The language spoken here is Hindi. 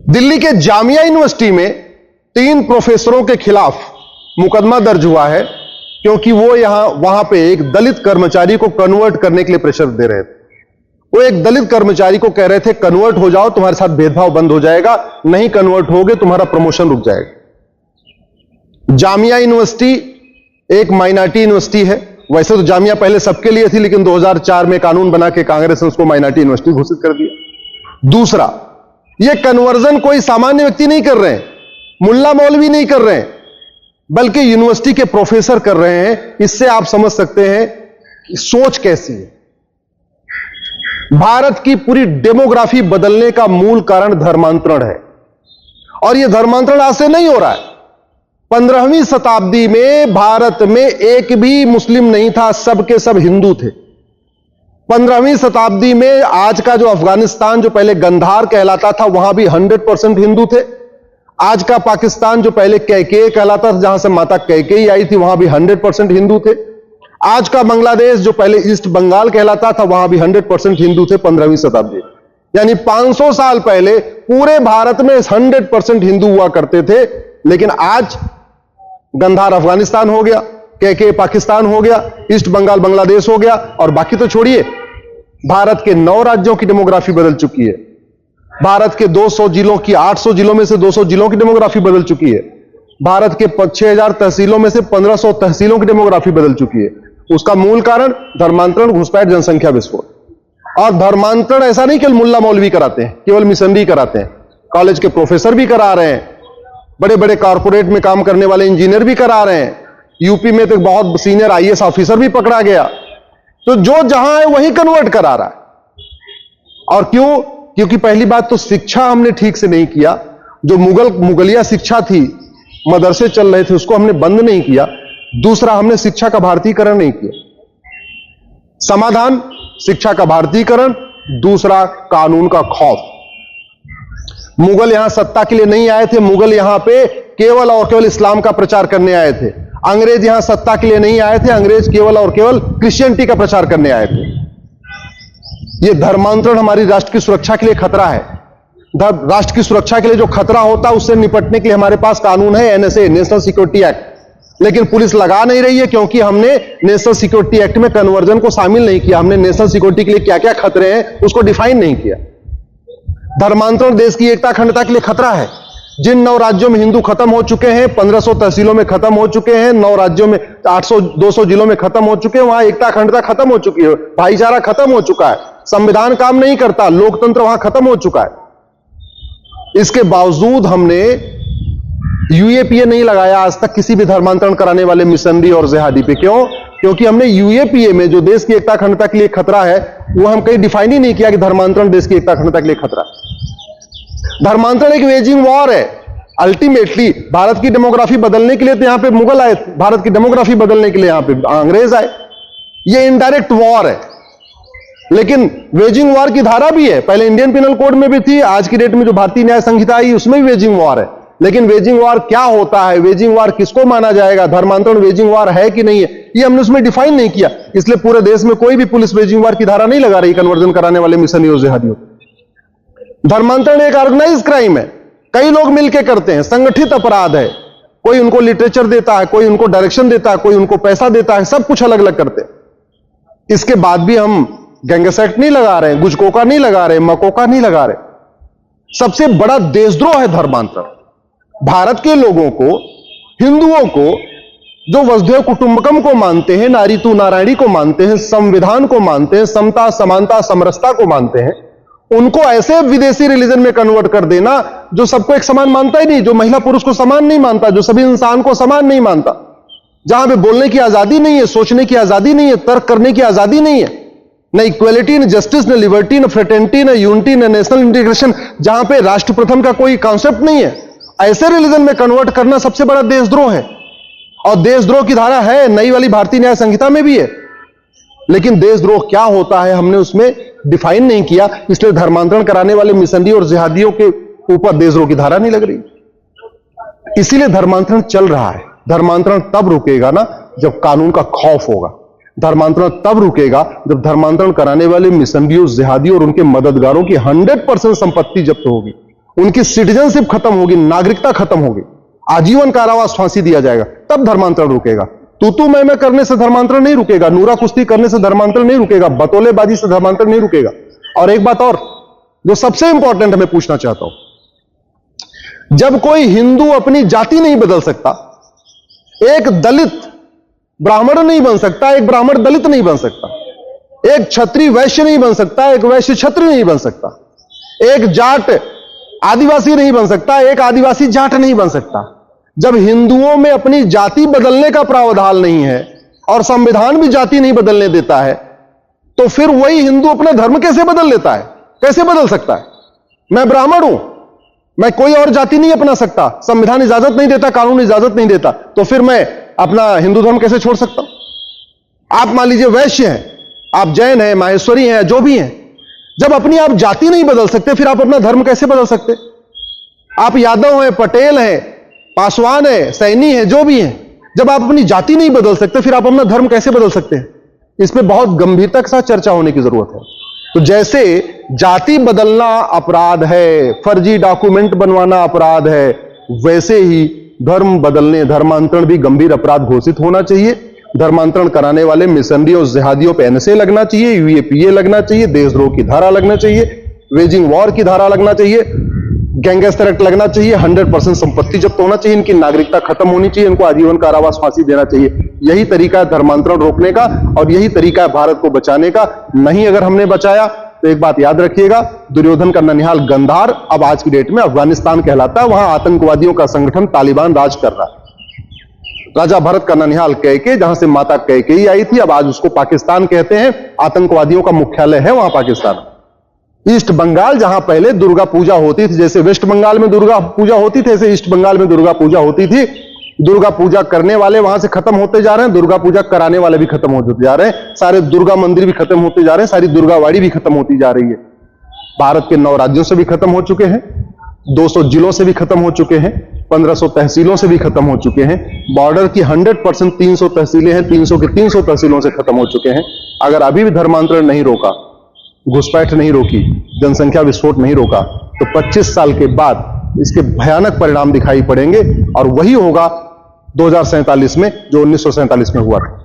दिल्ली के जामिया यूनिवर्सिटी में 3 प्रोफेसरों के खिलाफ मुकदमा दर्ज हुआ है क्योंकि वो वहां पे एक दलित कर्मचारी को कन्वर्ट करने के लिए प्रेशर दे रहे थे। वो एक दलित कर्मचारी को कह रहे थे कन्वर्ट हो जाओ, तुम्हारे साथ भेदभाव बंद हो जाएगा, नहीं कन्वर्ट होगे तुम्हारा प्रमोशन रुक जाएगा। जामिया यूनिवर्सिटी एक माइनॉरिटी यूनिवर्सिटी है। वैसे तो जामिया पहले सबके लिए थी, लेकिन 2004 में कानून बना के कांग्रेस ने उसको माइनॉरिटी यूनिवर्सिटी घोषित कर दिया। दूसरा, ये कन्वर्जन कोई सामान्य व्यक्ति नहीं कर रहे हैं, मुल्ला मौलवी नहीं कर रहे हैं, बल्कि यूनिवर्सिटी के प्रोफेसर कर रहे हैं। इससे आप समझ सकते हैं कि सोच कैसी है। भारत की पूरी डेमोग्राफी बदलने का मूल कारण धर्मांतरण है, और यह धर्मांतरण आज से नहीं हो रहा है। 15वीं शताब्दी में भारत में एक भी मुस्लिम नहीं था, सब के सब हिंदू थे। 15वीं शताब्दी में आज का जो अफगानिस्तान जो पहले गंधार कहलाता था, वहां भी 100% हिंदू थे। आज का पाकिस्तान जो पहले कैकेय कहलाता था, जहां से माता कैकेयी आई थी, वहां भी 100% हिंदू थे। आज का बांग्लादेश जो पहले ईस्ट बंगाल कहलाता था, वहां भी 100% हिंदू थे 15वीं शताब्दी। यानी 500 साल पहले पूरे भारत में 100% हिंदू हुआ करते थे। लेकिन आज गंधार अफगानिस्तान हो गया, कैकेय पाकिस्तान हो गया, ईस्ट बंगाल बांग्लादेश हो गया, और बाकी तो छोड़िए, भारत के 9 राज्यों की डेमोग्राफी बदल चुकी है। भारत के 200 जिलों की 800 जिलों में से 200 जिलों की डेमोग्राफी बदल चुकी है। भारत के 6000 तहसीलों में से 1500 तहसीलों की डेमोग्राफी बदल चुकी है। उसका मूल कारण धर्मांतरण, घुसपैठ, जनसंख्या विस्फोट। और धर्मांतरण ऐसा नहीं केवल मुल्ला मौलवी कराते हैं, केवल मिशनरी कराते हैं, कॉलेज के प्रोफेसर भी करा रहे हैं, बड़े बड़े कॉर्पोरेट में काम करने वाले इंजीनियर भी करा रहे हैं। यूपी में तो बहुत सीनियर IAS ऑफिसर भी पकड़ा गया। तो जो जहां है वहीं कन्वर्ट करा रहा है। और क्यों? क्योंकि पहली बात तो शिक्षा हमने ठीक से नहीं किया। जो मुगलिया शिक्षा थी, मदरसे चल रहे थे, उसको हमने बंद नहीं किया। दूसरा, हमने शिक्षा का भारतीयकरण नहीं किया। समाधान शिक्षा का भारतीयकरण, दूसरा कानून का खौफ। मुगल यहां सत्ता के लिए नहीं आए थे, मुगल यहां पे केवल और केवल इस्लाम का प्रचार करने आए थे। अंग्रेज यहां सत्ता के लिए नहीं आए थे, अंग्रेज केवल और केवल क्रिश्चियनिटी का प्रचार करने आए थे। यह धर्मांतरण हमारी राष्ट्र की सुरक्षा के लिए खतरा है। राष्ट्र की सुरक्षा के लिए जो खतरा होता है, उससे निपटने के लिए हमारे पास कानून है, NSA, नेशनल सिक्योरिटी एक्ट। लेकिन पुलिस लगा नहीं रही है, क्योंकि हमने नेशनल सिक्योरिटी एक्ट में कन्वर्जन को शामिल नहीं किया। हमने नेशनल सिक्योरिटी के लिए क्या क्या खतरे हैं उसको डिफाइन नहीं किया। धर्मांतरण देश की एकता अखंडता के लिए खतरा है। जिन 9 राज्यों में हिंदू खत्म हो चुके हैं, 1500 तहसीलों में खत्म हो चुके हैं, 9 राज्यों में 800-200 जिलों में खत्म हो चुके हैं, वहां एकता अखंडता खत्म हो चुकी है, भाईचारा खत्म हो चुका है, संविधान काम नहीं करता, लोकतंत्र वहां खत्म हो चुका है। इसके बावजूद हमने UAPA नहीं लगाया आज तक किसी भी धर्मांतरण कराने वाले मिशनरी और जिहादी पे। क्यों? क्योंकि हमने UAPA में जो देश की एकता अखंडता के लिए खतरा है, वो हम कहीं डिफाइन ही नहीं किया कि धर्मांतरण देश की एकता अखंडता के लिए खतरा है। धर्मांतरण एक वेजिंग वॉर है। अल्टीमेटली भारत की डेमोग्राफी बदलने के लिए तो यहां पे मुगल आए, भारत की डेमोग्राफी बदलने के लिए यहां पे अंग्रेज आए। ये इनडायरेक्ट वॉर है, लेकिन वेजिंग वॉर की धारा भी है। पहले इंडियन पिनल कोड में भी थी, आज की डेट में जो भारतीय न्याय संहिता आई उसमें भी वेजिंग वॉर है। लेकिन वेजिंग वॉर क्या होता है, वेजिंग वॉर किसको माना जाएगा, धर्मांतरण वेजिंग वॉर है कि नहीं है, ये हमने उसमें डिफाइन नहीं किया। इसलिए पूरे देश में कोई भी पुलिस वेजिंग वॉर की धारा नहीं लगा रही कन्वर्जन कराने वाले मिशनरी और जिहादियों। धर्मांतरण एक ऑर्गेनाइज क्राइम है, कई लोग मिलकर करते हैं, संगठित अपराध है। कोई उनको लिटरेचर देता है, कोई उनको डायरेक्शन देता है, कोई उनको पैसा देता है, सब कुछ अलग अलग करते हैं। इसके बाद भी हम गैंगस एक्ट नहीं लगा रहे हैं, गुजकोका नहीं लगा रहे, मकोका नहीं लगा रहे। सबसे बड़ा देशद्रोह है धर्मांतरण। भारत के लोगों को, हिंदुओं को, जो वसुधैव कुटुंबकम को मानते हैं, नारी तू नारायणी को मानते हैं, संविधान को मानते हैं, समता समानता समरसता को मानते हैं, उनको ऐसे विदेशी रिलीजन में कन्वर्ट कर देना जो सबको एक समान मानता ही नहीं, जो महिला पुरुष को समान नहीं मानता, जो सभी इंसान को समान नहीं मानता, जहां पे बोलने की आजादी नहीं है, सोचने की आजादी नहीं है, तर्क करने की आजादी नहीं है, न इक्वलिटी, न जस्टिस, न लिबर्टी, न फ्रेटर्निटी, न यूनिटी, न नेशनल इंटीग्रेशन, जहां पे राष्ट्र प्रथम का कोई कॉन्सेप्ट नहीं है, ऐसे रिलीजन में कन्वर्ट करना सबसे बड़ा देशद्रोह है। और देशद्रोह की धारा है, नई वाली भारतीय न्याय संहिता में भी है। लेकिन देशद्रोह क्या होता है हमने उसमें डिफाइन नहीं किया, इसलिए धर्मांतरण कराने वाले मिशनरी और जिहादियों के ऊपर देशद्रोह की धारा नहीं लग रही। इसीलिए धर्मांतरण चल रहा है। धर्मांतरण तब रुकेगा ना जब कानून का खौफ होगा। धर्मांतरण तब रुकेगा जब धर्मांतरण कराने वाले मिशनरियों, जिहादियों और उनके मददगारों की 100% संपत्ति जब्त होगी, उनकी सिटीजनशिप खत्म होगी, नागरिकता खत्म होगी, आजीवन कारावास, फांसी दिया जाएगा, तब धर्मांतरण रुकेगा। तू मैं करने से धर्मांतरण नहीं रुकेगा, नूरा कुश्ती करने से धर्मांतरण नहीं रुकेगा, बतौलेबाजी से धर्मांतरण नहीं रुकेगा। और एक बात और जो सबसे इंपॉर्टेंट मैं पूछना चाहता हूं, जब कोई हिंदू अपनी जाति नहीं बदल सकता, एक दलित ब्राह्मण नहीं बन सकता, एक ब्राह्मण दलित नहीं बन सकता, एक क्षत्रिय वैश्य नहीं बन सकता, एक वैश्य क्षत्रिय नहीं बन सकता, एक जाट आदिवासी नहीं बन सकता, एक आदिवासी जाट नहीं बन सकता। जब हिंदुओं में अपनी जाति बदलने का प्रावधान नहीं है और संविधान भी जाति नहीं बदलने देता है, तो फिर वही हिंदू अपना धर्म कैसे बदल लेता है? कैसे बदल सकता है? मैं ब्राह्मण हूं, मैं कोई और जाति नहीं अपना सकता, संविधान इजाजत नहीं देता, कानून इजाजत नहीं देता, तो फिर मैं अपना हिंदू धर्म कैसे छोड़ सकता हूं? आप मान लीजिए वैश्य हैं, आप जैन हैं, माहेश्वरी हैं, जो भी हैं, जब अपनी आप जाति नहीं बदल सकते, फिर आप अपना धर्म कैसे बदल सकते? आप यादव हैं, पटेल हैं, पासवान है, सैनी है, जो भी हैं, जब आप अपनी जाति नहीं बदल सकते, फिर आप अपना धर्म कैसे बदल सकते हैं? इस पे बहुत गंभीरता के साथ चर्चा होने की जरूरत है। तो जैसे जाति बदलना अपराध है, फर्जी डॉक्यूमेंट बनवाना अपराध है, वैसे ही धर्म बदलने, धर्मांतरण भी गंभीर अपराध घोषित होना चाहिए। धर्मांतरण कराने वाले मिशनरी और जिहादियों पे एनएसए लगना चाहिए, यूएपीए लगना चाहिए, देशद्रोह की धारा लगना चाहिए, वेजिंग वॉर की धारा लगना चाहिए, गैंगस्टर एक्ट लगना चाहिए, 100% संपत्ति जब्त होना चाहिए, इनकी नागरिकता खत्म होनी चाहिए, इनको आजीवन कारावास, फांसी देना चाहिए। यही तरीका है धर्मांतरण रोकने का और यही तरीका है भारत को बचाने का। नहीं अगर हमने बचाया तो एक बात याद रखिएगा, दुर्योधन का ननिहाल गंधार अब आज की डेट में अफगानिस्तान कहलाता है, वहां आतंकवादियों का संगठन तालिबान राज कर रहा है। राजा भरत का ननिहाल कैके, जहां से माता कैकेयी आई थी, अब आज उसको पाकिस्तान कहते हैं, आतंकवादियों का मुख्यालय है वहां पाकिस्तान। ईस्ट बंगाल, जहां पहले दुर्गा पूजा होती थी, जैसे वेस्ट बंगाल में दुर्गा पूजा होती थी, ऐसे ईस्ट बंगाल में दुर्गा पूजा होती थी। दुर्गा पूजा करने वाले वहां से खत्म होते जा रहे हैं, दुर्गा पूजा कराने वाले भी खत्म होते जा रहे हैं, सारे दुर्गा मंदिर भी खत्म होते जा रहे हैं, सारी दुर्गावाड़ी भी खत्म होती जा रही है। भारत के 9 राज्यों से भी खत्म हो चुके हैं, 200 जिलों से भी खत्म हो चुके हैं, 1500 तहसीलों से भी खत्म हो चुके हैं। बॉर्डर की 100% 300 तहसीलें हैं, 300 की 300 तहसीलों से खत्म हो चुके हैं। अगर अभी भी धर्मांतरण नहीं रोका, घुसपैठ नहीं रोकी, जनसंख्या विस्फोट नहीं रोका, तो 25 साल के बाद इसके भयानक परिणाम दिखाई पड़ेंगे और वही होगा 2047 में जो 1947 में हुआ था।